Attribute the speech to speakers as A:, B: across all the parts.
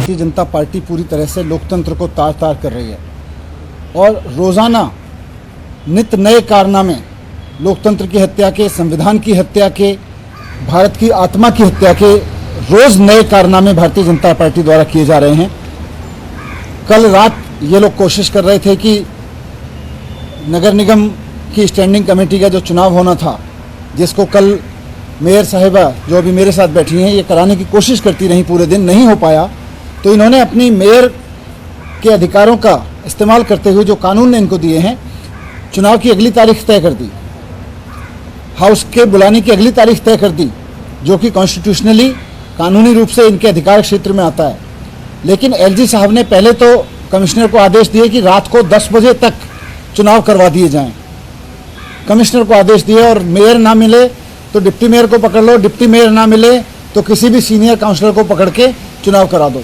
A: Bharatiya Janata party पूरी तरह से लोकतंत्र को तार तार कर रही है और रोज़ाना नित नए कारनामे लोकतंत्र की हत्या के, संविधान की हत्या के, भारत की आत्मा की हत्या के रोज़ नए कारनामे भारतीय जनता पार्टी द्वारा किए जा रहे हैं। कल रात ये लोग कोशिश कर रहे थे कि नगर निगम की स्टैंडिंग कमेटी का जो चुनाव होना था, जिसको कल मेयर साहिबा जो अभी मेरे साथ बैठी हैं ये कराने की कोशिश करती रही, पूरे दिन नहीं हो पाया, तो इन्होंने अपनी मेयर के अधिकारों का इस्तेमाल करते हुए जो कानून ने इनको दिए हैं, चुनाव की अगली तारीख तय कर दी, हाउस के बुलाने की अगली तारीख तय कर दी, जो कि कॉन्स्टिट्यूशनली कानूनी रूप से इनके अधिकार क्षेत्र में आता है। लेकिन एलजी साहब ने पहले तो कमिश्नर को आदेश दिए कि रात को 10 बजे तक चुनाव करवा दिए जाएं। कमिश्नर को आदेश दिए और मेयर ना मिले तो डिप्टी मेयर को पकड़ लो, डिप्टी मेयर ना मिले तो किसी भी सीनियर काउंसलर को पकड़ के चुनाव करा दो।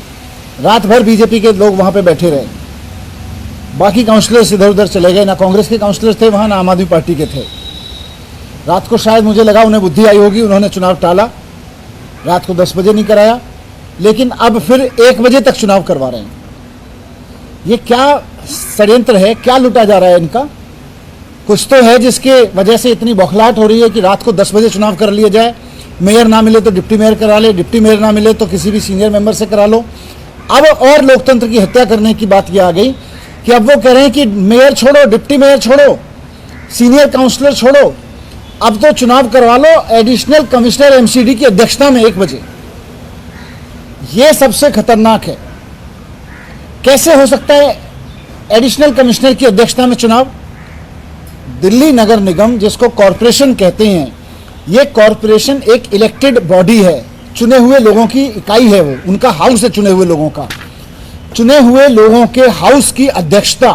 A: रात भर बीजेपी के लोग वहाँ पे बैठे रहे, बाकी काउंसलर्स इधर उधर चले गए, ना कांग्रेस के काउंसलर्स थे वहाँ, ना आम आदमी पार्टी के थे। रात को शायद मुझे लगा उन्हें बुद्धि आई होगी, उन्होंने चुनाव टाला, रात को 10 बजे नहीं कराया, लेकिन अब फिर 1 बजे तक चुनाव करवा रहे हैं। ये क्या षड्यंत्र है, क्या लूटा जा रहा है इनका? कुछ तो है जिसके वजह से इतनी बौखलाहट हो रही है कि रात को 10 बजे चुनाव कर लिया जाए, मेयर ना मिले तो डिप्टी मेयर करा ले, डिप्टी मेयर ना मिले तो किसी भी सीनियर मेंबर से करा लो। अब और लोकतंत्र की हत्या करने की बात यह आ गई कि अब वो कह रहे हैं कि मेयर छोड़ो, डिप्टी मेयर छोड़ो, सीनियर काउंसलर छोड़ो, अब तो चुनाव करवा लो एडिशनल कमिश्नर एमसीडी की अध्यक्षता में 1 बजे। ये सबसे खतरनाक है। कैसे हो सकता है एडिशनल कमिश्नर की अध्यक्षता में चुनाव? दिल्ली नगर निगम, जिसको कॉरपोरेशन कहते हैं, ये कॉरपोरेशन एक इलेक्टेड बॉडी है, चुने हुए लोगों की इकाई है, वो उनका हाउस है, चुने हुए लोगों का। चुने हुए लोगों के हाउस की अध्यक्षता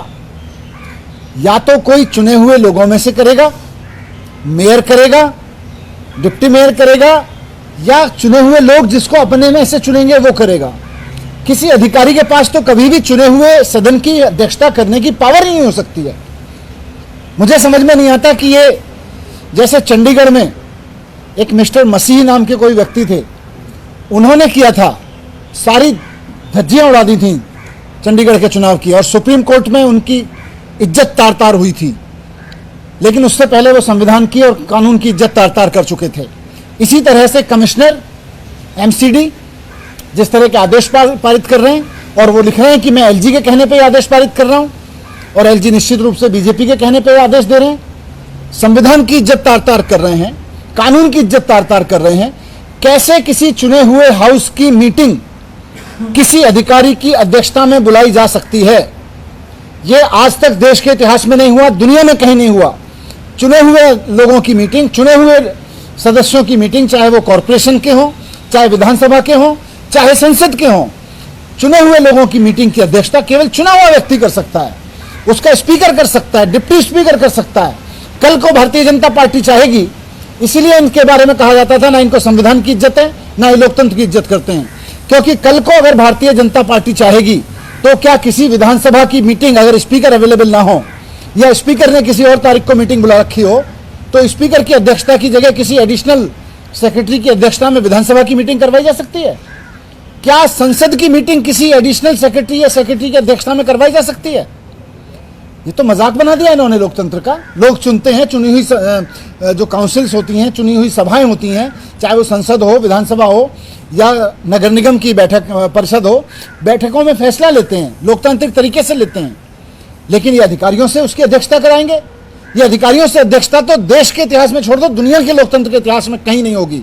A: या तो कोई चुने हुए लोगों में से करेगा, मेयर करेगा, डिप्टी मेयर करेगा, या चुने हुए लोग जिसको अपने में से चुनेंगे वो करेगा। किसी अधिकारी के पास तो कभी भी चुने हुए सदन की अध्यक्षता करने की पावर नहीं हो सकती है। मुझे समझ में नहीं आता कि ये जैसे चंडीगढ़ में एक मिस्टर मसीह नाम के कोई व्यक्ति थे, उन्होंने किया था, सारी धज्जियां उड़ा दी थी चंडीगढ़ के चुनाव की और सुप्रीम कोर्ट में उनकी इज्जत तार तार हुई थी, लेकिन उससे पहले वो संविधान की और कानून की इज्जत तार तार कर चुके थे। इसी तरह से कमिश्नर एमसीडी जिस तरह के आदेश पारित कर रहे हैं, और वो लिख रहे हैं कि मैं एलजी के कहने पे आदेश पारित कर रहा हूं, और एलजी निश्चित रूप से बीजेपी के कहने पे आदेश दे रहे हैं। संविधान की इज्जत तार तार कर रहे हैं, कानून की इज्जत तार तार कर रहे हैं। कैसे किसी चुने हुए हाउस की मीटिंग किसी अधिकारी की अध्यक्षता में बुलाई जा सकती है? ये आज तक देश के इतिहास में नहीं हुआ, दुनिया में कहीं नहीं हुआ। चुने हुए लोगों की मीटिंग, चुने हुए सदस्यों की मीटिंग, चाहे वो कॉरपोरेशन के हों, चाहे विधानसभा के हों, चाहे संसद के हों, चुने हुए लोगों की मीटिंग की अध्यक्षता केवल चुना हुआ व्यक्ति कर सकता है। उसका स्पीकर कर सकता है, डिप्टी स्पीकर कर सकता है। कल को भारतीय जनता पार्टी चाहेगी, इसीलिए इनके बारे में कहा जाता था ना इनको संविधान की इज्जत है, ना ही लोकतंत्र की इज्जत करते हैं, क्योंकि कल को अगर भारतीय जनता पार्टी चाहेगी तो क्या किसी विधानसभा की मीटिंग अगर स्पीकर अवेलेबल ना हो, या स्पीकर ने किसी और तारीख को मीटिंग बुला रखी हो, तो स्पीकर की अध्यक्षता की जगह किसी एडिशनल सेक्रेटरी की अध्यक्षता में विधानसभा की मीटिंग करवाई जा सकती है? क्या संसद की मीटिंग किसी एडिशनल सेक्रेटरी या सेक्रेटरी की अध्यक्षता में करवाई जा सकती है? ये तो मजाक बना दिया इन्होंने लोकतंत्र का। लोग चुनते हैं, चुनी हुई जो काउंसिल्स होती हैं, चुनी हुई सभाएं होती हैं, चाहे वो संसद हो, विधानसभा हो, या नगर निगम की बैठक परिषद हो, बैठकों में फैसला लेते हैं, लोकतांत्रिक तरीके से लेते हैं। लेकिन ये अधिकारियों से उसकी अध्यक्षता कराएंगे? ये अधिकारियों से अध्यक्षता तो देश के इतिहास में छोड़ दो, दुनिया के लोकतंत्र के इतिहास में कहीं नहीं होगी।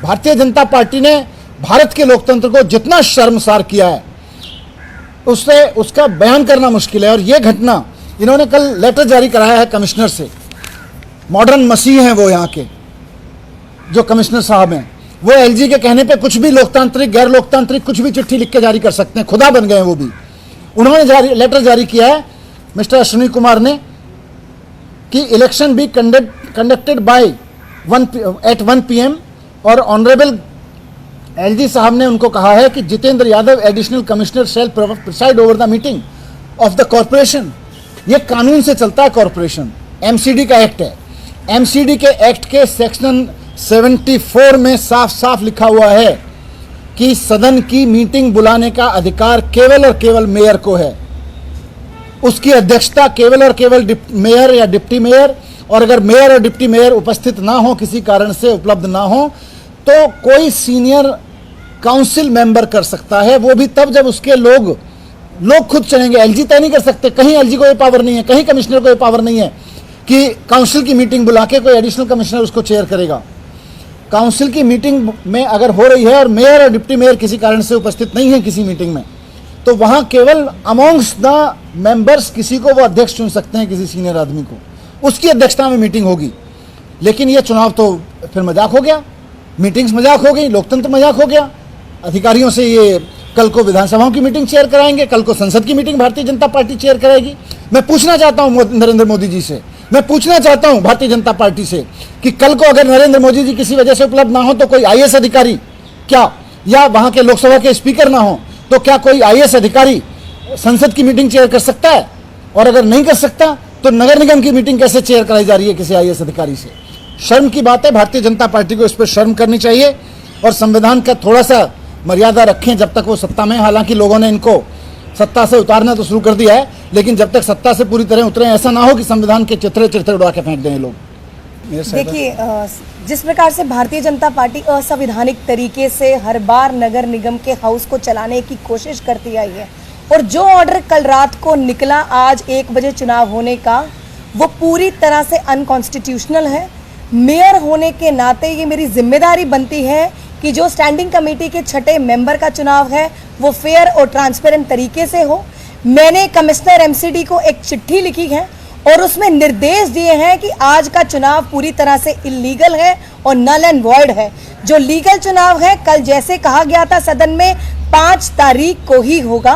A: भारतीय जनता पार्टी ने भारत के लोकतंत्र को जितना शर्मसार किया है, उससे उसका बयान करना मुश्किल है। और ये घटना, इन्होंने कल लेटर जारी कराया है कमिश्नर से, मॉडर्न मसीह हैं वो यहाँ के जो कमिश्नर साहब हैं, वो एलजी के कहने पे कुछ भी लोकतांत्रिक, गैर लोकतांत्रिक कुछ भी चिट्ठी लिख के जारी कर सकते हैं, खुदा बन गए हैं वो भी। उन्होंने लेटर जारी किया है मिस्टर अश्विनी कुमार ने कि election be conducted by 1 PM, और ऑनरेबल एलजी साहब ने उनको कहा है कि Jitendra Yadav additional commissioner shall preside over the meeting of the corporation. ये कानून से चलता है कॉरपोरेशन, एमसीडी का एक्ट है। एमसीडी के एक्ट के सेक्शन 74 में साफ साफ लिखा हुआ है कि सदन की मीटिंग बुलाने का अधिकार केवल और केवल मेयर को है। उसकी अध्यक्षता केवल और केवल मेयर या डिप्टी मेयर, और अगर मेयर और डिप्टी मेयर उपस्थित ना हो, किसी कारण से उपलब्ध ना हो, तो कोई सीनियर काउंसिल मेंबर कर सकता है। वो भी तब जब उसके लोग खुद चलेंगे। एलजी तय नहीं कर सकते। कहीं एलजी को ये पावर नहीं है, कहीं कमिश्नर को ये पावर नहीं है कि काउंसिल की मीटिंग बुला के कोई एडिशनल कमिश्नर उसको चेयर करेगा। काउंसिल की मीटिंग में अगर हो रही है और मेयर और डिप्टी मेयर किसी कारण से उपस्थित नहीं है किसी मीटिंग में, तो वहां केवल अमॉन्ग्स द मेंबर्स किसी को वो अध्यक्ष चुन सकते हैं, किसी सीनियर आदमी को, उसकी अध्यक्षता में मीटिंग होगी। लेकिन ये चुनाव तो फिर मजाक हो गया, मीटिंग्स मजाक हो गई, लोकतंत्र मजाक हो गया। अधिकारियों से ये कल को विधानसभाओं की मीटिंग चेयर कराएंगे, कल को संसद की meeting Bharatiya Janata party chair कराएगी। मैं पूछना चाहता हूं नरेंद्र मोदी जी से, मैं पूछना चाहता हूं भारतीय जनता पार्टी से कि कल को अगर नरेंद्र मोदी जी किसी वजह से उपलब्ध ना हो तो कोई आईएएस अधिकारी क्या, या वहां के लोकसभा के स्पीकर ना हो तो क्या कोई आईएएस अधिकारी संसद की मीटिंग चेयर कर सकता है? और अगर नहीं कर सकता तो नगर निगम की मीटिंग कैसे चेयर कराई जा रही है किसी आईएएस अधिकारी से? शर्म की बात है। भारतीय जनता पार्टी को इस पर शर्म करनी चाहिए और संविधान का थोड़ा सा मर्यादा रखें जब तक वो सत्ता में। हालांकि लोगों ने इनको सत्ता से उतारना तो शुरू कर दिया है, लेकिन जब तक सत्ता से पूरी तरह उतरे, ऐसा ना हो कि संविधान के चित्रे उड़ा के फेंक दें लोग।
B: देखिए, जिस प्रकार से भारतीय जनता पार्टी असंवैधानिक तरीके से हर बार नगर निगम के हाउस को चलाने की कोशिश करती आई है, और जो ऑर्डर कल रात को निकला आज 1 बजे चुनाव होने का, वो पूरी तरह से अनकॉन्स्टिट्यूशनल है। मेयर होने के नाते ये मेरी जिम्मेदारी बनती है कि जो स्टैंडिंग कमेटी के 6ठे मेंबर का चुनाव है वो फेयर और ट्रांसपेरेंट तरीके से हो। मैंने कमिश्नर एमसीडी को एक चिट्ठी लिखी है और उसमें निर्देश दिए हैं कि आज का चुनाव पूरी तरह से इलीगल है और नल एंड वॉइड है। जो लीगल चुनाव है, कल जैसे कहा गया था सदन में, 5 तारीख को ही होगा।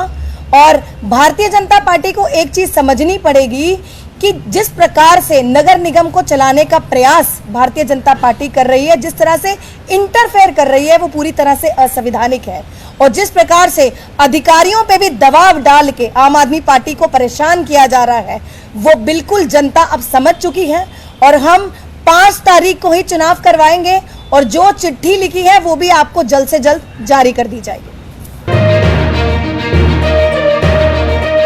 B: और भारतीय जनता पार्टी को एक चीज समझनी पड़ेगी कि जिस प्रकार से नगर निगम को चलाने का प्रयास भारतीय जनता पार्टी कर रही है, जिस तरह से इंटरफेयर कर रही है, वो पूरी तरह से असंवैधानिक है। और जिस प्रकार से अधिकारियों पे भी दबाव डाल के आम आदमी पार्टी को परेशान किया जा रहा है, वो बिल्कुल जनता अब समझ चुकी है। और हम 5 तारीख को ही चुनाव करवाएंगे और जो चिट्ठी लिखी है वो भी आपको जल्द से जल्द जारी कर दी जाएगी।